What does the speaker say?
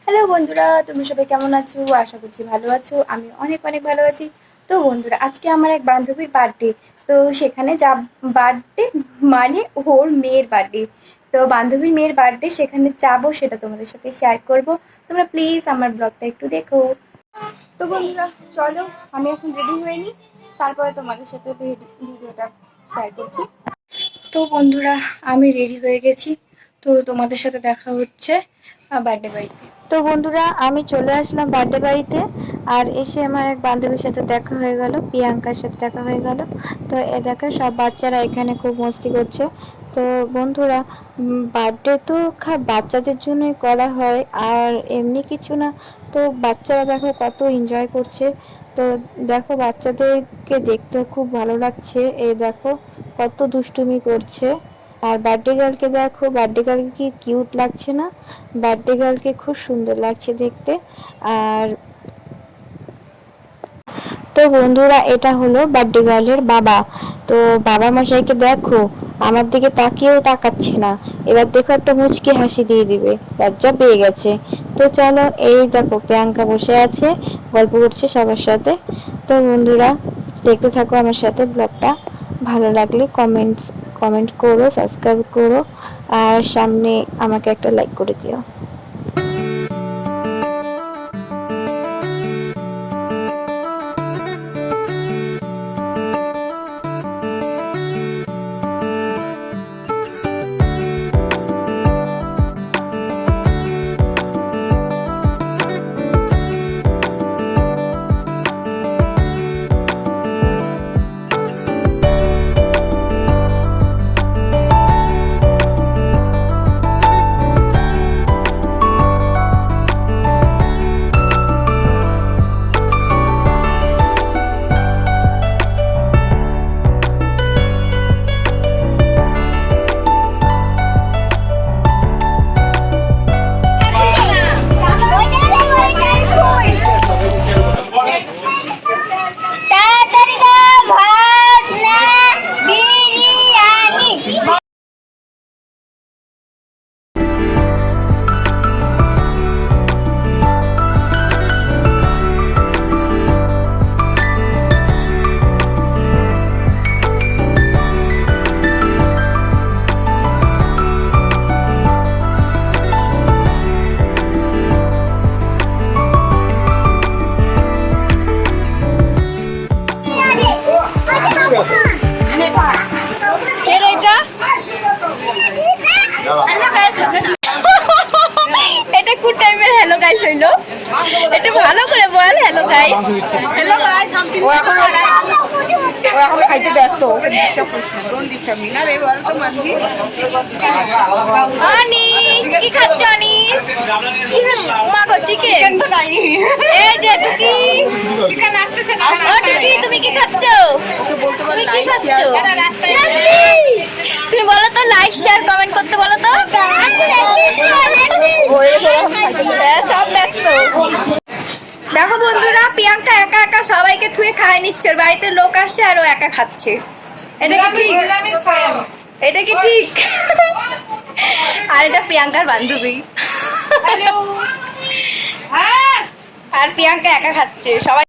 Hello বন্ধুরা, তুমি সবাই কেমন আছো? আশা করছি ভালো আছো। আমি অনেক অনেক ভালো আছি। তো বন্ধুরা, আজকে আমার এক বান্ধবীর বার্থডে। তো সেখানে যা বার্থডে মানে ওর মেয়ের বার্থডে। তো বান্ধবীর মেয়ের বার্থডে সেখানে যাবো, সেটা তোমাদের সাথে শেয়ার করব। তোমরা প্লিজ আমার ব্লগটা একটু দেখো। তো বন্ধুরা চলো, আমি এখন রেডি হয়ে নিই, তারপরে তোমাদের সাথে ভিডিওটা শেয়ার করছি। তো বন্ধুরা, আমি রেডি হয়ে গেছি। তো তোমাদের সাথে দেখা হচ্ছে বার্থডে বাড়িতে। তো বন্ধুরা, আমি চলে আসলাম বার্থডে বাড়িতে। আর এসে আমার এক বান্ধবীর সাথে দেখা হয়ে গেল, প্রিয়াঙ্কার সাথে দেখা হয়ে গেল। তো এ দেখো, সব বাচ্চারা এখানে খুব মস্তি করছে। তো বন্ধুরা, বার্থডে তো বাচ্চাদের জন্যই করা হয়, আর এমনি কিছু না। তো বাচ্চারা দেখো কত এনজয় করছে। তো দেখো, বাচ্চাদেরকে দেখতেও খুব ভালো লাগছে। এই দেখো কত দুষ্টুমি করছে। আর বার্থডে গার্লকে দেখো, বার্থডে গার্লকে কি কিউট লাগছে না? বার্থডে গার্লকে খুব সুন্দর লাগছে দেখতে। আর তো বন্ধুরা, এটা হলো বার্থডে গার্লের বাবা। তো বাবা মশাইকে দেখো, আমার দিকে তাকিয়েও তাকাচ্ছে না। এবার দেখো, একটা মুচকি হাসি দিয়ে দিবে, লজ্জা পেয়ে গেছে। তো চলো, এই দেখো প্রিয়াঙ্কা বসে আছে, গল্প করছে সবার সাথে। তো বন্ধুরা, দেখতে থাকো আমার সাথে ব্লগটা। ভালো লাগলে কমেন্ট করো, সাবস্ক্রাইব করো, আর সামনে আমাকে একটা লাইক করে দিও। এটা কোন টাইমের হ্যালো গাইস হইলো? এটা ভালো করে বল, হ্যালো গাইস। হ্যালো গাইস, ও এখন খাইতে ব্যস্ত। অনিশ, কি খাচ্ছ অনিশ? মা গো, চিকেন তো নাই। এই যে টুকি, চিকেন আসতেছে না। ও টুকি, তুমি কি খাচ্ছ? তুমি কি খাচ্ছ? তুমি বলো তো, লাইক শেয়ার কমেন্ট করতে বলো তো। সব ব্যস্ত। দেখো বন্ধুরা, প্রিয়াঙ্কা একা একা সবাইকে থুয়ে খায় নিচ্ছে। ওর বাড়িতে লোক আসছে আর ও একা খাচ্ছে। এটা কি ঠিক? এটা কি ঠিক? আর এটা প্রিয়াঙ্কার বান্ধবী। আর প্রিয়াঙ্কা একা খাচ্ছে, সবাই